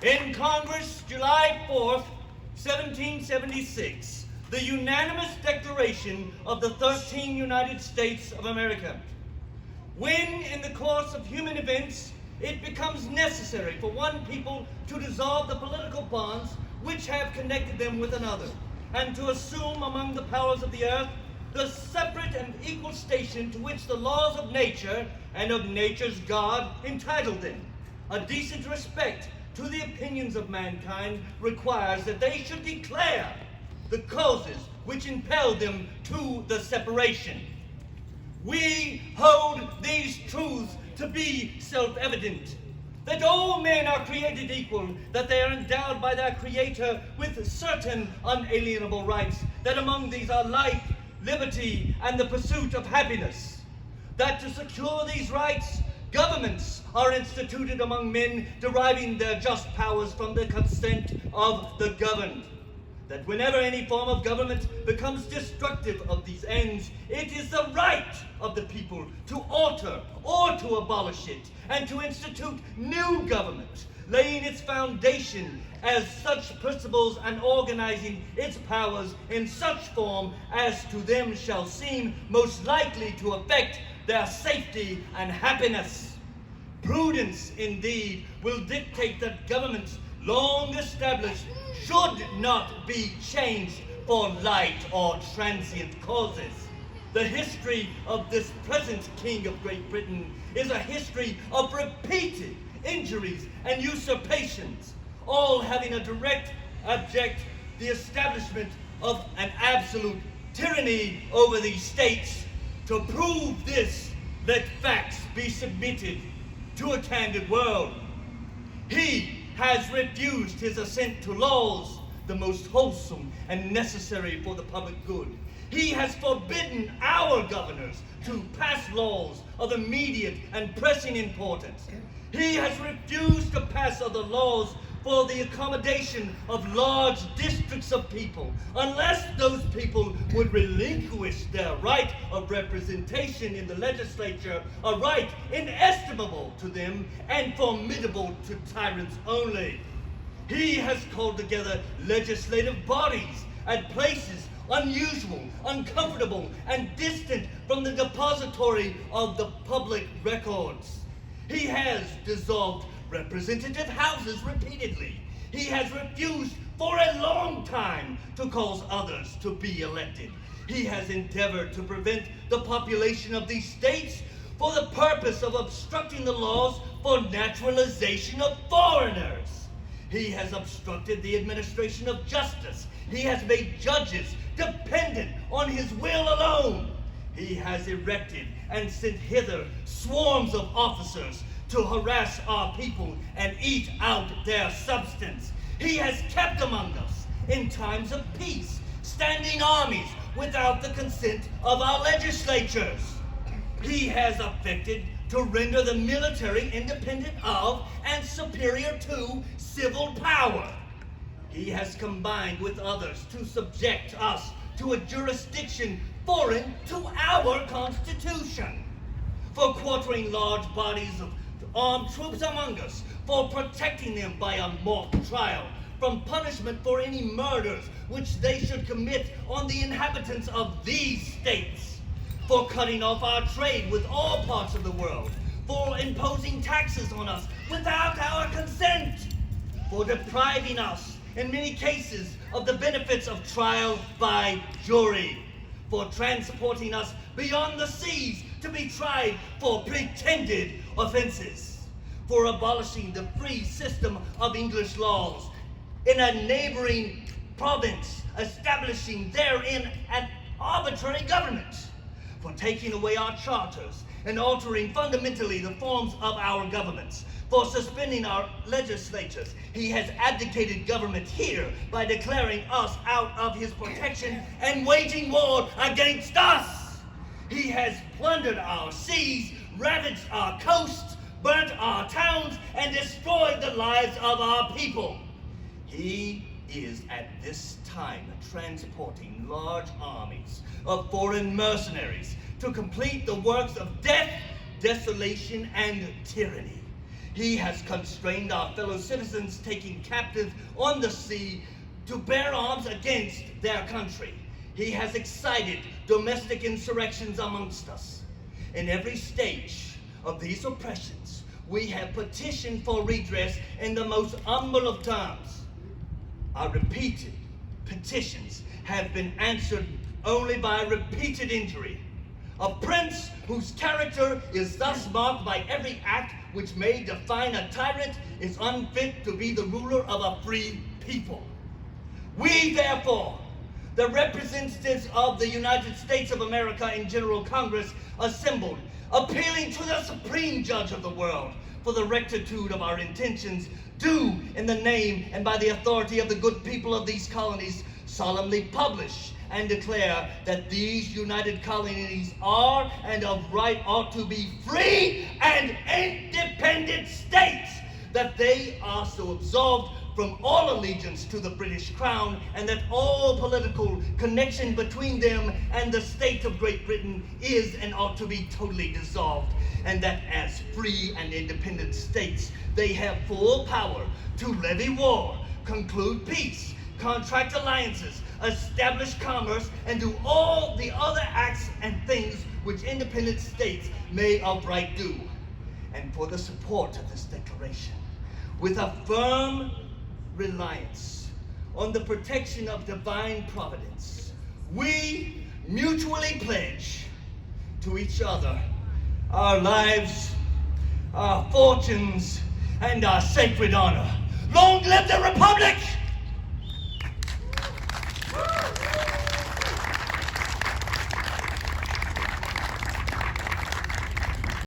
In Congress, July 4th, 1776, the unanimous declaration of the 13 United States of America. When, in the course of human events, it becomes necessary for one people to dissolve the political bonds which have connected them with another, and to assume among the powers of the earth the separate and equal station to which the laws of nature and of nature's God entitle them. A decent respect to the opinions of mankind requires that they should declare the causes which impel them to the separation. We hold these truths to be self-evident, that all men are created equal, that they are endowed by their Creator with certain unalienable rights, that among these are life, liberty, and the pursuit of happiness, that to secure these rights, governments are instituted among men, deriving their just powers from the consent of the governed, that whenever any form of government becomes destructive of these ends, it is the right of the people to alter or to abolish it, and to institute new government, laying its foundation as such principles and organizing its powers in such form as to them shall seem most likely to affect their safety and happiness. Prudence, indeed, will dictate that governments long established should not be changed for light or transient causes. The history of this present King of Great Britain is a history of repeated injuries and usurpations, all having a direct object, the establishment of an absolute tyranny over these states. To prove this, let facts be submitted to a candid world. He has refused his assent to laws, the most wholesome and necessary for the public good. He has forbidden our governors to pass laws of immediate and pressing importance. He has refused to pass other laws for the accommodation of large districts of people, unless those people would relinquish their right of representation in the legislature, a right inestimable to them and formidable to tyrants only. He has called together legislative bodies at places unusual, uncomfortable, and distant from the depository of the public records. He has dissolved representative houses repeatedly. He has refused for a long time to cause others to be elected. He has endeavored to prevent the population of these states for the purpose of obstructing the laws for naturalization of foreigners. He has obstructed the administration of justice. He has made judges dependent on his will alone. He has erected and sent hither swarms of officers to harass our people and eat out their substance. He has kept among us, in times of peace, standing armies without the consent of our legislatures. He has affected to render the military independent of and superior to civil power. He has combined with others to subject us to a jurisdiction foreign to our Constitution, for quartering large bodies of armed troops among us, for protecting them by a mock trial from punishment for any murders which they should commit on the inhabitants of these states, for cutting off our trade with all parts of the world, for imposing taxes on us without our consent, for depriving us, in many cases, of the benefits of trial by jury, for transporting us beyond the seas to be tried for pretended offenses, for abolishing the free system of English laws in a neighboring province, establishing therein an arbitrary government, for taking away our charters and altering fundamentally the forms of our governments, for suspending our legislatures. He has abdicated government here by declaring us out of his protection and waging war against us. He has plundered our seas, ravaged our coasts, burnt our towns, and destroyed the lives of our people. He is at this time transporting large armies of foreign mercenaries to complete the works of death, desolation, and tyranny. He has constrained our fellow citizens taken captive on the sea to bear arms against their country. He has excited domestic insurrections amongst us. In every stage of these oppressions, we have petitioned for redress in the most humble of terms. Our repeated petitions have been answered only by repeated injury. A prince whose character is thus marked by every act which may define a tyrant is unfit to be the ruler of a free people. We, therefore, the representatives of the United States of America in General Congress, assembled, appealing to the supreme judge of the world for the rectitude of our intentions, do, in the name and by the authority of the good people of these colonies, solemnly publish and declare that these united colonies are and of right ought to be free and independent states, that they are so absolved from all allegiance to the British Crown, and that all political connection between them and the state of Great Britain is and ought to be totally dissolved, and that as free and independent states, they have full power to levy war, conclude peace, contract alliances, establish commerce, and do all the other acts and things which independent states may of right do. And for the support of this declaration, with a firm reliance on the protection of divine providence, we mutually pledge to each other our lives, our fortunes, and our sacred honor. Long live the Republic!